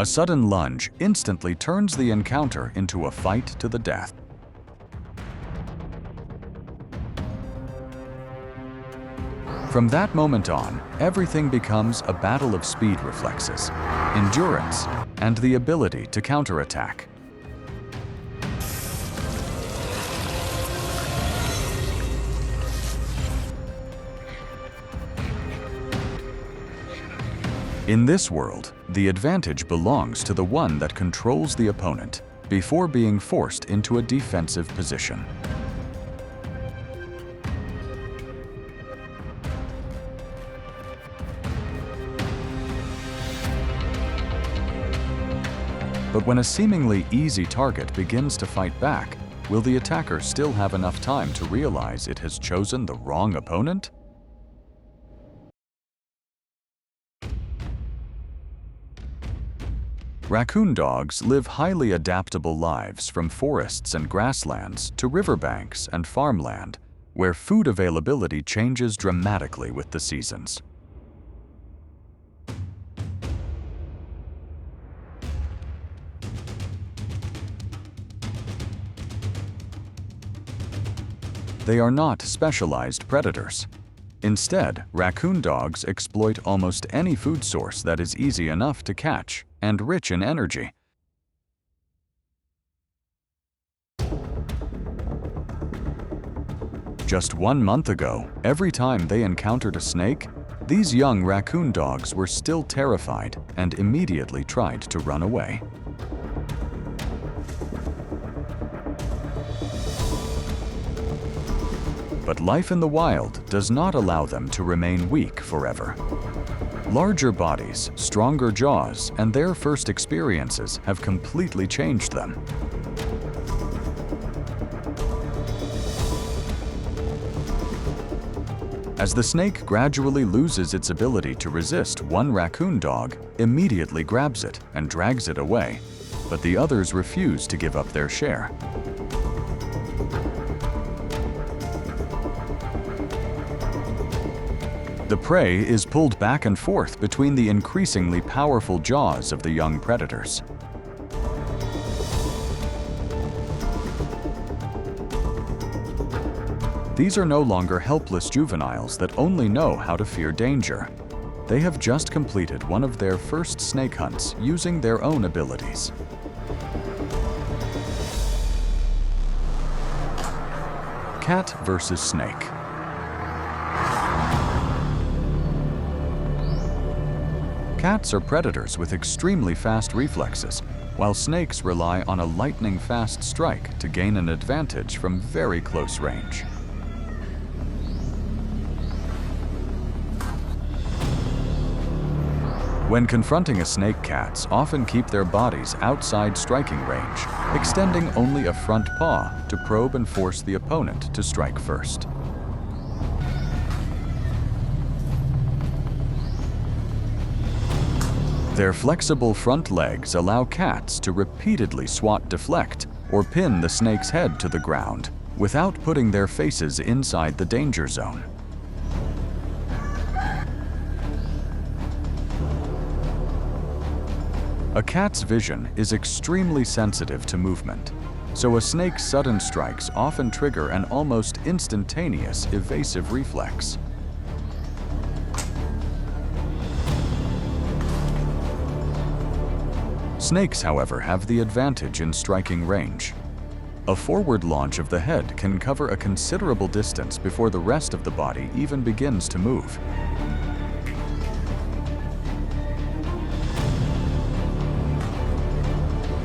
A sudden lunge instantly turns the encounter into a fight to the death. From that moment on, everything becomes a battle of speed reflexes, endurance, and the ability to counterattack. In this world, the advantage belongs to the one that controls the opponent before being forced into a defensive position. But when a seemingly easy target begins to fight back, will the attacker still have enough time to realize it has chosen the wrong opponent? Raccoon dogs live highly adaptable lives from forests and grasslands to riverbanks and farmland, where food availability changes dramatically with the seasons. They are not specialized predators. Instead, raccoon dogs exploit almost any food source that is easy enough to catch and rich in energy. Just 1 month ago, every time they encountered a snake, these young raccoon dogs were still terrified and immediately tried to run away. But life in the wild does not allow them to remain weak forever. Larger bodies, stronger jaws, and their first experiences have completely changed them. As the snake gradually loses its ability to resist, one raccoon dog immediately grabs it and drags it away, but the others refuse to give up their share. The prey is pulled back and forth between the increasingly powerful jaws of the young predators. These are no longer helpless juveniles that only know how to fear danger. They have just completed one of their first snake hunts using their own abilities. Cat versus snake. Cats are predators with extremely fast reflexes, while snakes rely on a lightning-fast strike to gain an advantage from very close range. When confronting a snake, cats often keep their bodies outside striking range, extending only a front paw to probe and force the opponent to strike first. Their flexible front legs allow cats to repeatedly swat, deflect, or pin the snake's head to the ground without putting their faces inside the danger zone. A cat's vision is extremely sensitive to movement, so a snake's sudden strikes often trigger an almost instantaneous evasive reflex. Snakes, however, have the advantage in striking range. A forward launch of the head can cover a considerable distance before the rest of the body even begins to move.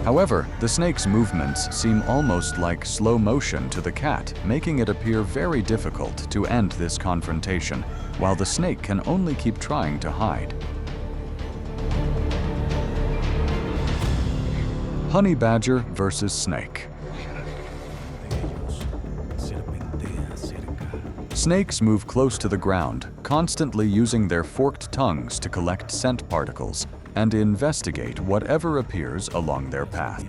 However, the snake's movements seem almost like slow motion to the cat, making it appear very difficult to end this confrontation, while the snake can only keep trying to hide. Honey badger versus snake. Snakes move close to the ground, constantly using their forked tongues to collect scent particles and investigate whatever appears along their path.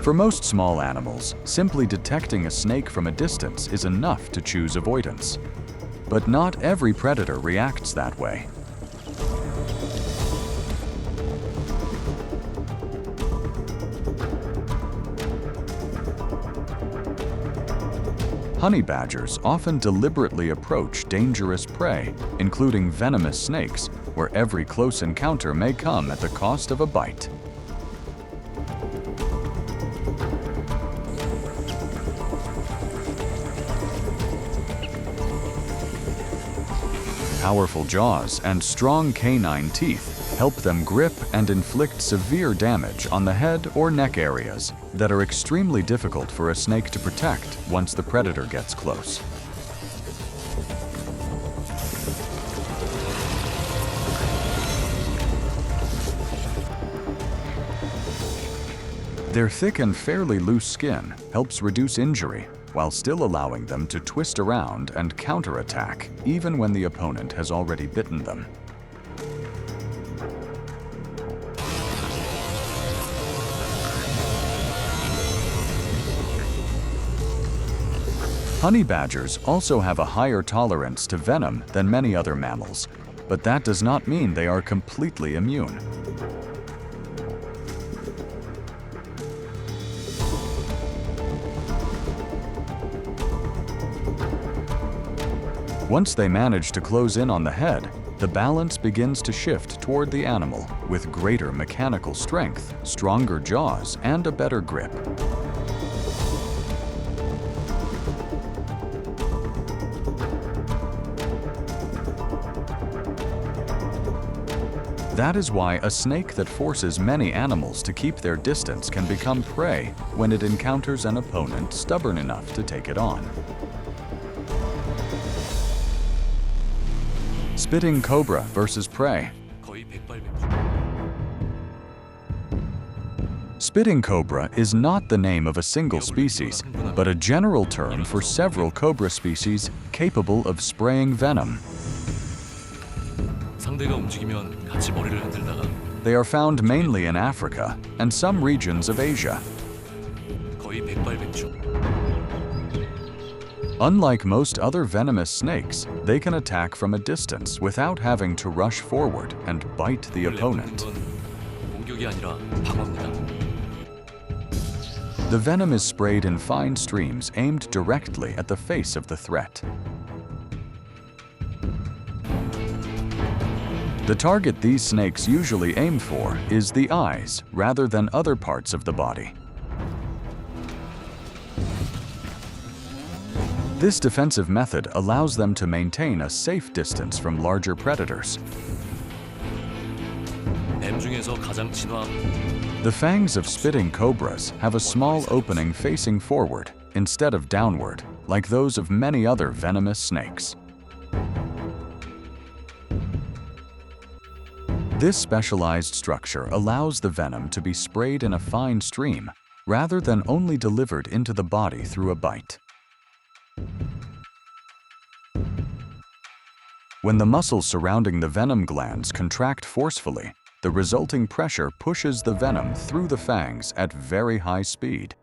For most small animals, simply detecting a snake from a distance is enough to choose avoidance. But not every predator reacts that way. Honey badgers often deliberately approach dangerous prey, including venomous snakes, where every close encounter may come at the cost of a bite. Powerful jaws and strong canine teeth help them grip and inflict severe damage on the head or neck areas that are extremely difficult for a snake to protect once the predator gets close. Their thick and fairly loose skin helps reduce injury while still allowing them to twist around and counterattack even when the opponent has already bitten them. Honey badgers also have a higher tolerance to venom than many other mammals, but that does not mean they are completely immune. Once they manage to close in on the head, the balance begins to shift toward the animal with greater mechanical strength, stronger jaws, and a better grip. That is why a snake that forces many animals to keep their distance can become prey when it encounters an opponent stubborn enough to take it on. Spitting cobra versus prey. Spitting cobra is not the name of a single species, but a general term for several cobra species capable of spraying venom. They are found mainly in Africa and some regions of Asia. Unlike most other venomous snakes, they can attack from a distance without having to rush forward and bite the opponent. The venom is sprayed in fine streams aimed directly at the face of the threat. The target these snakes usually aim for is the eyes rather than other parts of the body. This defensive method allows them to maintain a safe distance from larger predators. The fangs of spitting cobras have a small opening facing forward instead of downward, like those of many other venomous snakes. This specialized structure allows the venom to be sprayed in a fine stream rather than only delivered into the body through a bite. When the muscles surrounding the venom glands contract forcefully, the resulting pressure pushes the venom through the fangs at very high speed.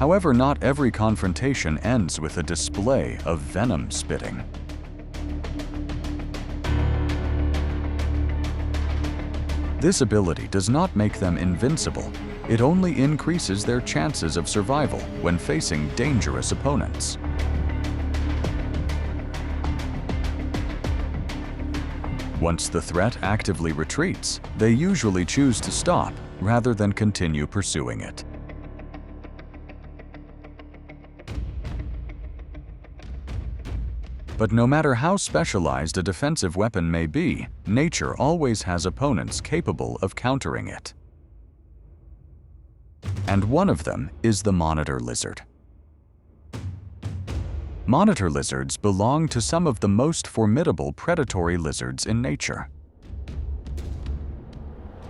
However, not every confrontation ends with a display of venom spitting. This ability does not make them invincible. It only increases their chances of survival when facing dangerous opponents. Once the threat actively retreats, they usually choose to stop rather than continue pursuing it. But no matter how specialized a defensive weapon may be, nature always has opponents capable of countering it. And one of them is the monitor lizard. Monitor lizards belong to some of the most formidable predatory lizards in nature.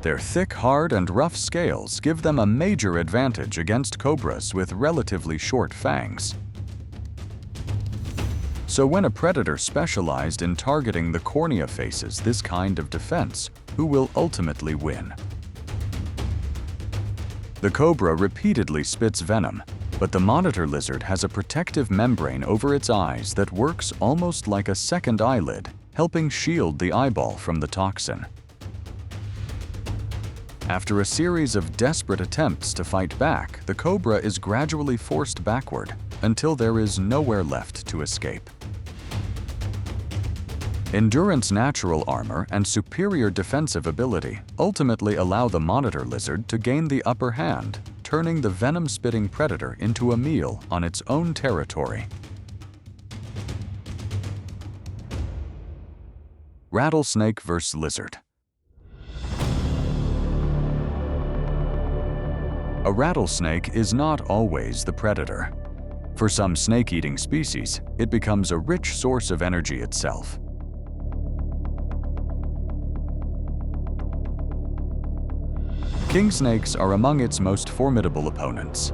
Their thick, hard, and rough scales give them a major advantage against cobras with relatively short fangs. So when a predator specialized in targeting the cornea faces this kind of defense, who will ultimately win? The cobra repeatedly spits venom, but the monitor lizard has a protective membrane over its eyes that works almost like a second eyelid, helping shield the eyeball from the toxin. After a series of desperate attempts to fight back, the cobra is gradually forced backward until there is nowhere left to escape. Endurance, natural armor, and superior defensive ability ultimately allow the monitor lizard to gain the upper hand, turning the venom-spitting predator into a meal on its own territory. Rattlesnake vs. lizard. A rattlesnake is not always the predator. For some snake-eating species, it becomes a rich source of energy itself. King snakes are among its most formidable opponents.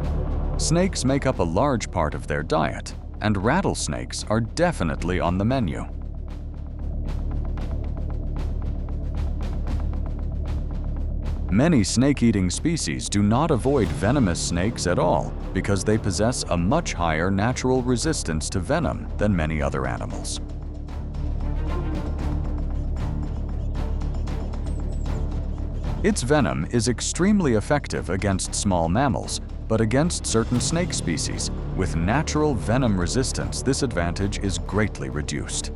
Snakes make up a large part of their diet, and rattlesnakes are definitely on the menu. Many snake-eating species do not avoid venomous snakes at all because they possess a much higher natural resistance to venom than many other animals. Its venom is extremely effective against small mammals, but against certain snake species, with natural venom resistance, this advantage is greatly reduced.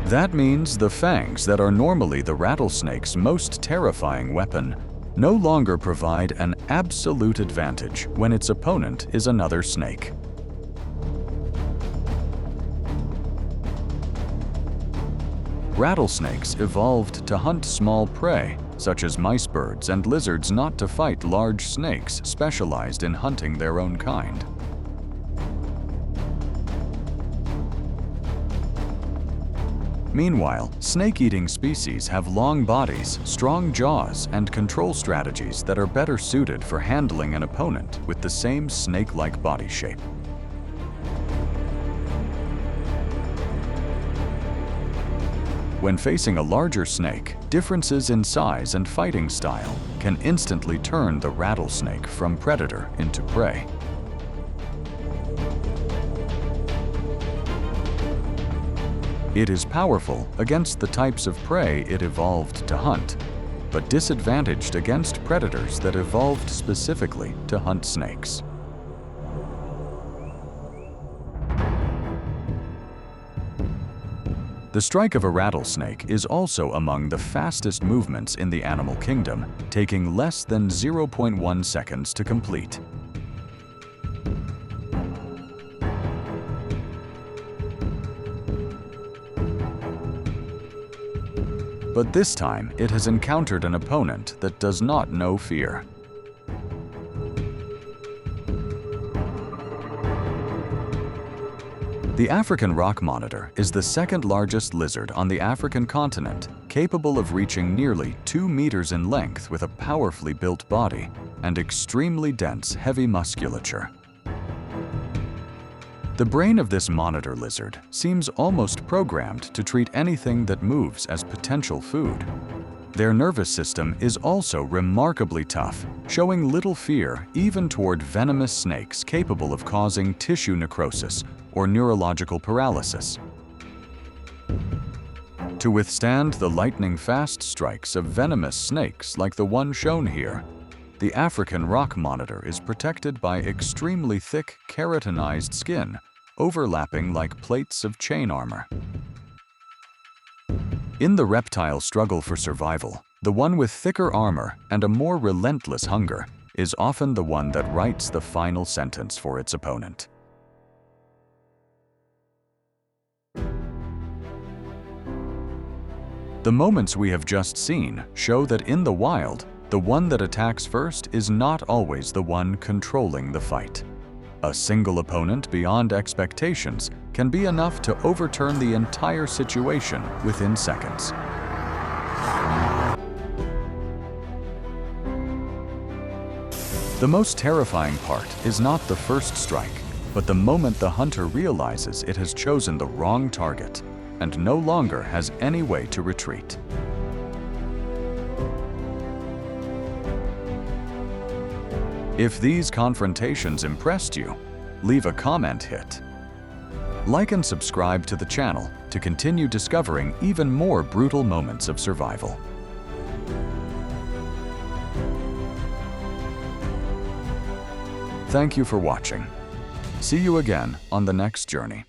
That means the fangs that are normally the rattlesnake's most terrifying weapon no longer provide an absolute advantage when its opponent is another snake. Rattlesnakes evolved to hunt small prey, such as mice, birds, and lizards, not to fight large snakes specialized in hunting their own kind. Meanwhile, snake-eating species have long bodies, strong jaws, and control strategies that are better suited for handling an opponent with the same snake-like body shape. When facing a larger snake, differences in size and fighting style can instantly turn the rattlesnake from predator into prey. It is powerful against the types of prey it evolved to hunt, but disadvantaged against predators that evolved specifically to hunt snakes. The strike of a rattlesnake is also among the fastest movements in the animal kingdom, taking less than 0.1 seconds to complete. But this time, it has encountered an opponent that does not know fear. The African rock monitor is the second largest lizard on the African continent, capable of reaching nearly 2 meters in length with a powerfully built body and extremely dense, heavy musculature. The brain of this monitor lizard seems almost programmed to treat anything that moves as potential food. Their nervous system is also remarkably tough, showing little fear even toward venomous snakes capable of causing tissue necrosis or neurological paralysis. To withstand the lightning-fast strikes of venomous snakes like the one shown here, the African rock monitor is protected by extremely thick, keratinized skin, overlapping like plates of chain armor. In the reptile struggle for survival, the one with thicker armor and a more relentless hunger is often the one that writes the final sentence for its opponent. The moments we have just seen show that in the wild, the one that attacks first is not always the one controlling the fight. A single opponent beyond expectations can be enough to overturn the entire situation within seconds. The most terrifying part is not the first strike, but the moment the hunter realizes it has chosen the wrong target and no longer has any way to retreat. If these confrontations impressed you, leave a comment hit. Like and subscribe to the channel to continue discovering even more brutal moments of survival. Thank you for watching. See you again on the next journey.